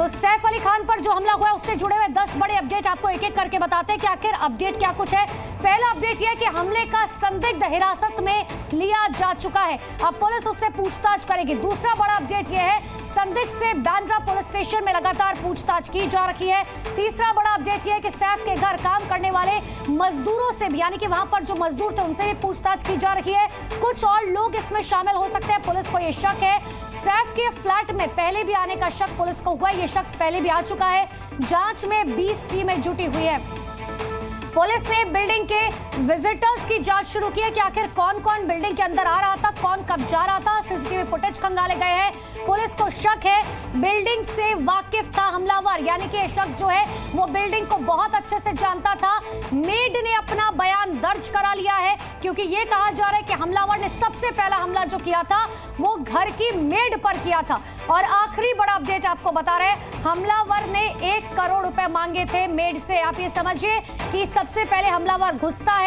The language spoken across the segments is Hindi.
तो सैफ अली खान पर जो हमला हुआ है उससे जुड़े हुए 10 बड़े अपडेट आपको एक एक करके बताते हैं कि आखिर अपडेट क्या कुछ है। पहला अपडेट यह है कि हमले का संदिग्ध हिरासत में लिया जा चुका है, अब पुलिस उससे पूछताछ करेगी। दूसरा बड़ा अपडेट यह है संदिग्ध से बांद्रा पुलिस स्टेशन में लगातार पूछताछ की जा रही है। तीसरा बड़ा अपडेट यह है कि सैफ के घर काम करने वाले मजदूरों से भी, यानी कि वहां पर जो मजदूर थे उनसे भी पूछताछ की जा रही है। कुछ और लोग इसमें शामिल हो सकते हैं, पुलिस को यह शक है। सैफ के फ्लैट में पहले भी आने का शक पुलिस को हुआ है, यह शख्स पहले भी आ चुका है। जांच में 20 टीमें जुटी हुई है। पुलिस ने बिल्डिंग के विजिटर्स की जांच शुरू की है कि आखिर कौन कौन बिल्डिंग के अंदर आ रहा था, कौन कब जा रहा था। सीसीटीवी फुटेज खंगाले गए हैं। पुलिस को शक है बिल्डिंग से वाकिफ था हमलावर, यानी कि ये शख्स जो है वो बिल्डिंग को बहुत अच्छे से जानता था। मेड ने अपना बयान दर्ज करा लिया है क्योंकि ये कहा जा रहा है कि हमलावर ने सबसे पहला हमला जो किया था वो घर की मेड पर किया था। और आखिरी बड़ा अपडेट आपको बता रहे हैं, हमलावर ने 1 करोड़ रुपए मांगे थे मेड से। आप ये समझिए कि सबसे पहले हमलावर घुसता है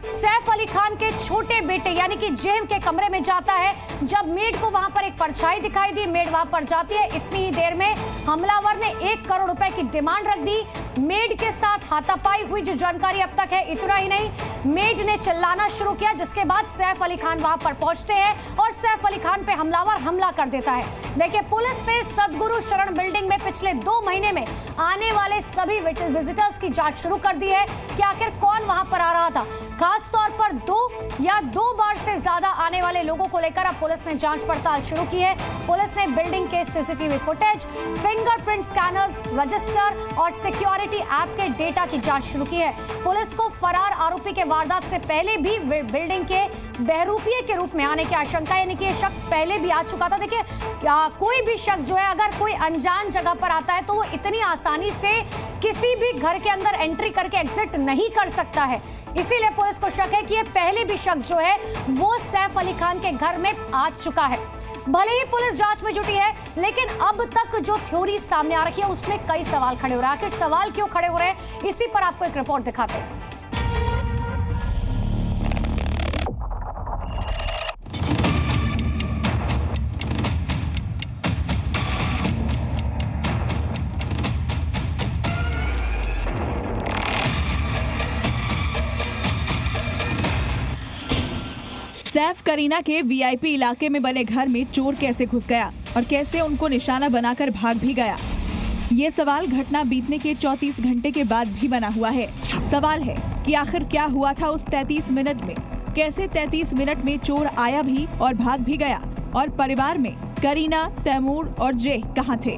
सैफ अली खान के छोटे बेटे यानी कि जेम के कमरे में जाता है। जब मेड को वहां पर एक परछाई दिखाई दी, मेड वहां पर जाती है, इतनी ही देर में हमलावर ने 1 करोड़ रुपए की डिमांड रख दी। मेड के साथ हाथापाई हुई, जो जानकारी अब तक है। इतना ही नहीं, मेड ने चिल्लाना शुरू किया, जिसके बाद सैफ अली खान वहां पर पहुंचते हैं और सैफ अली खान पे हमलावर हमला कर देता है। देखिए, पुलिस ने सदगुरु शरण बिल्डिंग में पिछले 2 महीने में आने वाले सभी विजिटर्स की जांच शुरू कर दी है कि आखिर कौन वहां पर आ रहा था। खास तौर पर 2 या 2 बार से ज्यादा आने वाले लोगों को लेकर अब पुलिस ने जांच पड़ताल शुरू की है। पुलिस ने बिल्डिंग के CCTV footage, fingerprint scanners, register और सिक्योरिटी ऐप के डेटा की जांच शुरू की है। पुलिस को फरार आरोपी के वारदात से पहले भी बिल्डिंग के बहरूपिये के रूप में आने की आशंका, यानी कि ये शख्स पहले भी आ चुका था। देखिए, कोई भी शख्स जो है अगर कोई अनजान जगह पर आता है तो वो इतनी आसानी से किसी भी घर के अंदर एंट्री करके एग्जिट नहीं कर सकता है। इसीलिए पुलिस को शक है कि ये पहले भी शख्स जो है वो सैफ अली खान के घर में आ चुका है। भले ही पुलिस जांच में जुटी है, लेकिन अब तक जो थ्योरी सामने आ रही है उसमें कई सवाल खड़े हो रहे हैं। आखिर सवाल क्यों खड़े हो रहे हैं, इसी पर आपको एक रिपोर्ट दिखाते हैं। सैफ करीना के वीआईपी इलाके में बने घर में चोर कैसे घुस गया और कैसे उनको निशाना बनाकर भाग भी गया, ये सवाल घटना बीतने के 34 घंटे के बाद भी बना हुआ है। सवाल है कि आखिर क्या हुआ था उस 33 मिनट में, कैसे 33 मिनट में चोर आया भी और भाग भी गया, और परिवार में करीना, तैमूर और जे कहां थे।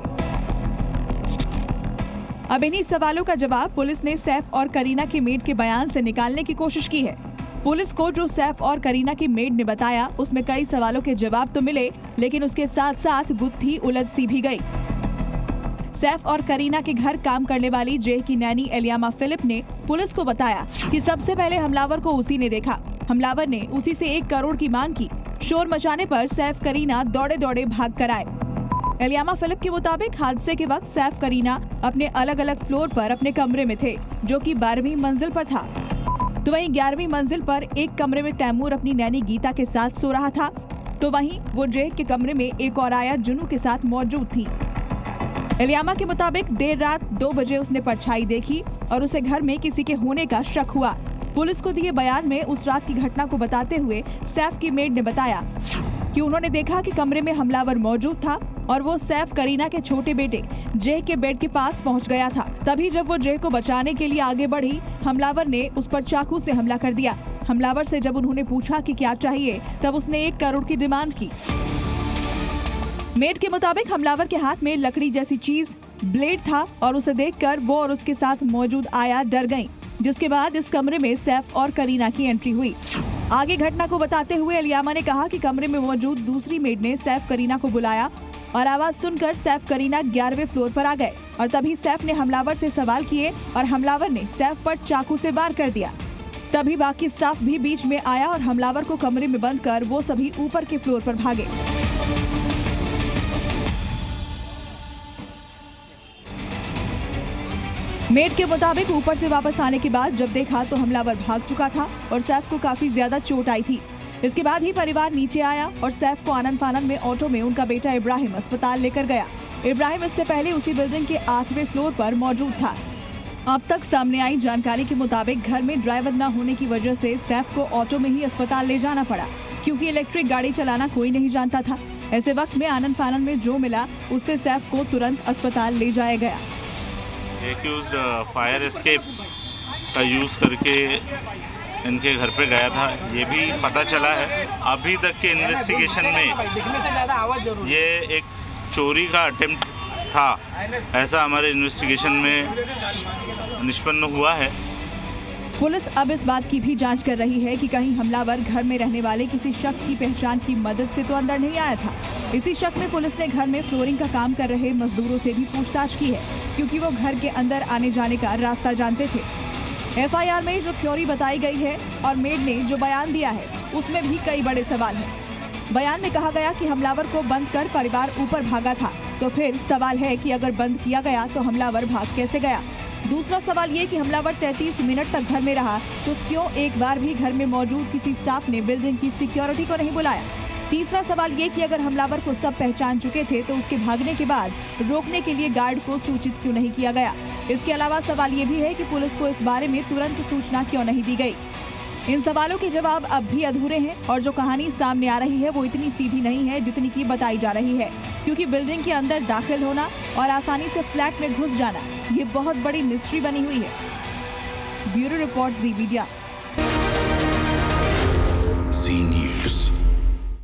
अब इन्हीं सवालों का जवाब पुलिस ने सैफ और करीना के मेड के बयान से निकालने की कोशिश की है। पुलिस को जो सैफ और करीना की मेड ने बताया उसमें कई सवालों के जवाब तो मिले, लेकिन उसके साथ साथ गुत्थी उलझ सी भी गई। सैफ और करीना के घर काम करने वाली जे की नैनी एलियामा फिलिप ने पुलिस को बताया कि सबसे पहले हमलावर को उसी ने देखा। हमलावर ने उसी से 1 करोड़ की मांग की। शोर मचाने पर सैफ करीना दौड़े दौड़े भाग कर आए। एलियामा फिलिप के मुताबिक हादसे के वक्त सैफ करीना अपने अलग अलग फ्लोर पर अपने कमरे में थे, जो कि 12वीं मंजिल पर था। तो वहीं 11वीं मंजिल पर एक कमरे में तैमूर अपनी नैनी गीता के साथ सो रहा था, तो वहीं वो जे के कमरे में एक और आया जुनू के साथ मौजूद थी। एलियामा के मुताबिक देर रात 2 बजे उसने परछाई देखी और उसे घर में किसी के होने का शक हुआ। पुलिस को दिए बयान में उस रात की घटना को बताते हुए सैफ की मेड ने बताया कि उन्होंने देखा कि कमरे में हमलावर मौजूद था और वो सैफ करीना के छोटे बेटे जे के बेड के पास पहुंच गया था। तभी जब वो जे को बचाने के लिए आगे बढ़ी, हमलावर ने उस पर चाकू से हमला कर दिया। हमलावर से जब उन्होंने पूछा कि क्या चाहिए, तब उसने 1 करोड़ की डिमांड की। मेड के मुताबिक हमलावर के हाथ में लकड़ी जैसी चीज ब्लेड था और उसे देखकर वो और उसके साथ मौजूद आया डर गईं, जिसके बाद इस कमरे में सैफ और करीना की एंट्री हुई। आगे घटना को बताते हुए एलियामा ने कहा कि कमरे में मौजूद दूसरी मेड ने सैफ करीना को बुलाया और आवाज सुनकर सैफ करीना 11वें फ्लोर पर आ गए और तभी सैफ ने हमलावर से सवाल किए और हमलावर ने सैफ पर चाकू से वार कर दिया। तभी बाकी स्टाफ भी बीच में आया और हमलावर को कमरे में बंद कर वो सभी ऊपर के फ्लोर पर भागे। मेड के मुताबिक ऊपर से वापस आने के बाद जब देखा तो हमलावर भाग चुका था और सैफ को काफी ज्यादा चोट आई थी। इसके बाद ही परिवार नीचे आया और सैफ को आनन फानन में ऑटो में उनका बेटा इब्राहिम अस्पताल लेकर गया। इब्राहिम इससे पहले उसी बिल्डिंग के 8वें फ्लोर पर मौजूद था। अब तक सामने आई जानकारी के मुताबिक घर में ड्राइवर न होने की वजह से सैफ को ऑटो में ही अस्पताल ले जाना पड़ा, क्योंकि इलेक्ट्रिक गाड़ी चलाना कोई नहीं जानता था। ऐसे वक्त में आनन फानन में जो मिला उससे सैफ को तुरंत अस्पताल ले जाया गया। एक्यूज्ड फायर एस्केप का यूज़ करके इनके घर पे गया था, ये भी पता चला है। अभी तक के इन्वेस्टिगेशन में ये एक चोरी का अटेम्प्ट था, ऐसा हमारे इन्वेस्टिगेशन में निष्पन्न हुआ है। पुलिस अब इस बात की भी जांच कर रही है कि कहीं हमलावर घर में रहने वाले किसी शख्स की पहचान की मदद से तो अंदर नहीं आया था। इसी शक में पुलिस ने घर में फ्लोरिंग का काम कर रहे मजदूरों से भी पूछताछ की है, क्योंकि वो घर के अंदर आने जाने का रास्ता जानते थे। एफआईआर में जो थ्योरी बताई गई है और मेड ने जो बयान दिया है उसमें भी कई बड़े सवाल हैं। बयान में कहा गया कि हमलावर को बंद कर परिवार ऊपर भागा था, तो फिर सवाल है कि अगर बंद किया गया तो हमलावर भाग कैसे गया। दूसरा सवाल ये कि हमलावर 33 मिनट तक घर में रहा तो क्यों एक बार भी घर में मौजूद किसी स्टाफ ने बिल्डिंग की सिक्योरिटी को नहीं बुलाया। तीसरा सवाल ये कि अगर हमलावर को सब पहचान चुके थे तो उसके भागने के बाद रोकने के लिए गार्ड को सूचित क्यों नहीं किया गया। इसके अलावा सवाल ये भी है कि पुलिस को इस बारे में तुरंत सूचना क्यों नहीं दी गई। इन सवालों के जवाब अब भी अधूरे हैं और जो कहानी सामने आ रही है वो इतनी सीधी नहीं है जितनी की बताई जा रही है, क्योंकि बिल्डिंग के अंदर दाखिल होना और आसानी से फ्लैट में घुस जाना ये बहुत बड़ी मिस्ट्री बनी हुई है। ब्यूरो रिपोर्ट, जी मीडिया।